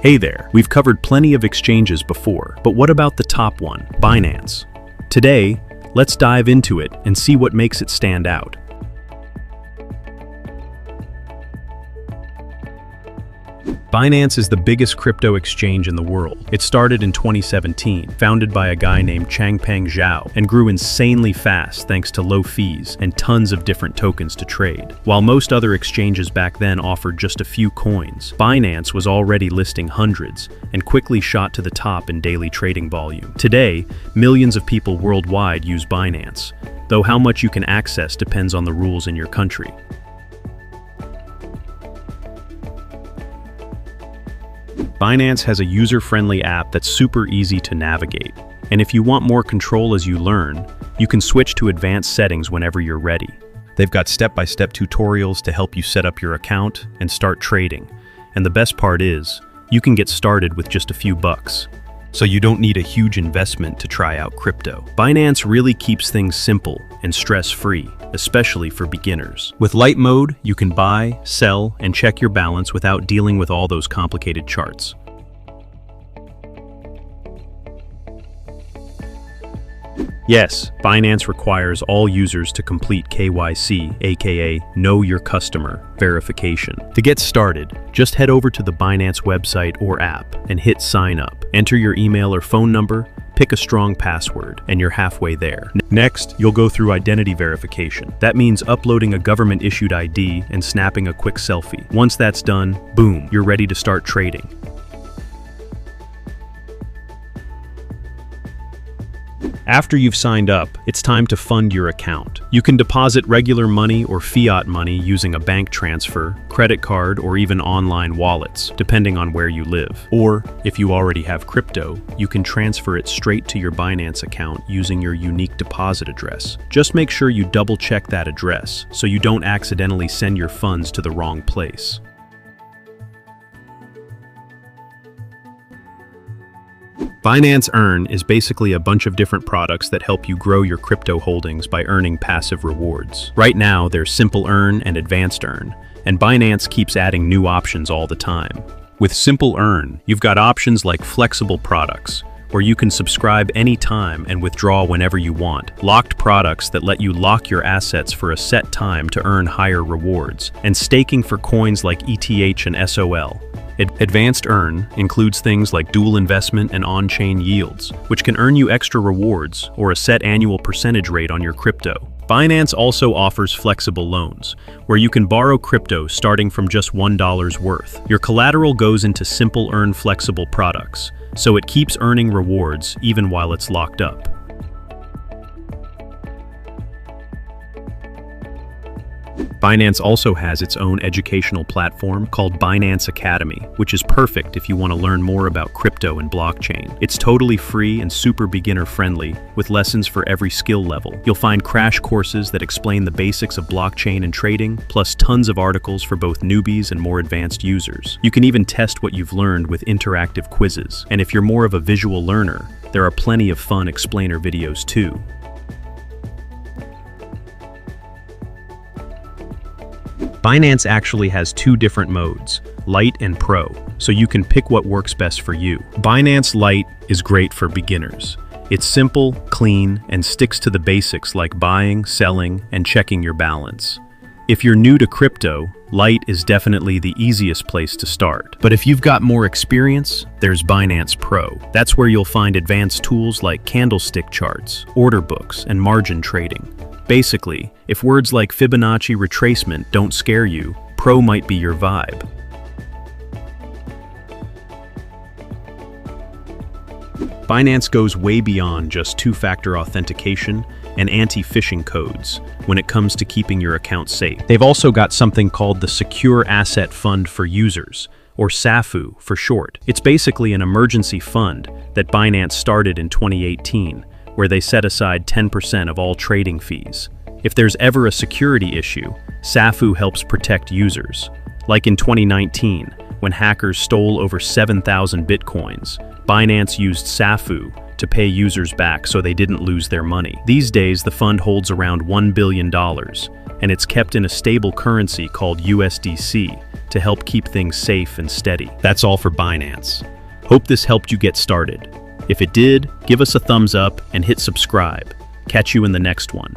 Hey there, we've covered plenty of exchanges before, but what about the top one, Binance? Today, let's dive into it and see what makes it stand out. Binance is the biggest crypto exchange in the world. It started in 2017, founded by a guy named Changpeng Zhao, and grew insanely fast thanks to low fees and tons of different tokens to trade. While most other exchanges back then offered just a few coins, Binance was already listing hundreds and quickly shot to the top in daily trading volume. Today, millions of people worldwide use Binance, though how much you can access depends on the rules in your country. Binance has a user-friendly app that's super easy to navigate. And if you want more control as you learn, you can switch to advanced settings whenever you're ready. They've got step-by-step tutorials to help you set up your account and start trading. And the best part is, you can get started with just a few bucks. So you don't need a huge investment to try out crypto. Binance really keeps things simple and stress-free, especially for beginners. With Lite mode, you can buy, sell, and check your balance without dealing with all those complicated charts. Yes, Binance requires all users to complete KYC, aka Know Your Customer, verification. To get started, just head over to the Binance website or app and hit sign up. Enter your email or phone number, pick a strong password, and you're halfway there. Next, you'll go through identity verification. That means uploading a government-issued ID and snapping a quick selfie. Once that's done, boom, you're ready to start trading. After you've signed up, it's time to fund your account. You can deposit regular money or fiat money using a bank transfer, credit card, or even online wallets, depending on where you live. Or, if you already have crypto, you can transfer it straight to your Binance account using your unique deposit address. Just make sure you double-check that address so you don't accidentally send your funds to the wrong place. Binance Earn is basically a bunch of different products that help you grow your crypto holdings by earning passive rewards. Right now, there's Simple Earn and Advanced Earn, and Binance keeps adding new options all the time. With Simple Earn, you've got options like flexible products, where you can subscribe anytime and withdraw whenever you want, locked products that let you lock your assets for a set time to earn higher rewards, and staking for coins like ETH and SOL. Advanced Earn includes things like dual investment and on-chain yields, which can earn you extra rewards or a set annual percentage rate on your crypto. Binance also offers flexible loans, where you can borrow crypto starting from just $1 worth. Your collateral goes into Simple Earn flexible products, so it keeps earning rewards even while it's locked up. Binance also has its own educational platform called Binance Academy, which is perfect if you want to learn more about crypto and blockchain. It's totally free and super beginner-friendly, with lessons for every skill level. You'll find crash courses that explain the basics of blockchain and trading, plus tons of articles for both newbies and more advanced users. You can even test what you've learned with interactive quizzes. And if you're more of a visual learner, there are plenty of fun explainer videos too. Binance actually has two different modes, Lite and Pro, so you can pick what works best for you. Binance Lite is great for beginners. It's simple, clean, and sticks to the basics like buying, selling, and checking your balance. If you're new to crypto, Lite is definitely the easiest place to start. But if you've got more experience, there's Binance Pro. That's where you'll find advanced tools like candlestick charts, order books, and margin trading. Basically, if words like Fibonacci retracement don't scare you, Pro might be your vibe. Binance goes way beyond just two-factor authentication and anti-phishing codes when it comes to keeping your account safe. They've also got something called the Secure Asset Fund for Users, or SAFU for short. It's basically an emergency fund that Binance started in 2018, where they set aside 10% of all trading fees. If there's ever a security issue, SAFU helps protect users. Like in 2019, when hackers stole over 7,000 bitcoins, Binance used SAFU to pay users back so they didn't lose their money. These days, the fund holds around $1 billion, and it's kept in a stable currency called USDC to help keep things safe and steady. That's all for Binance. Hope this helped you get started. If it did, give us a thumbs up and hit subscribe. Catch you in the next one.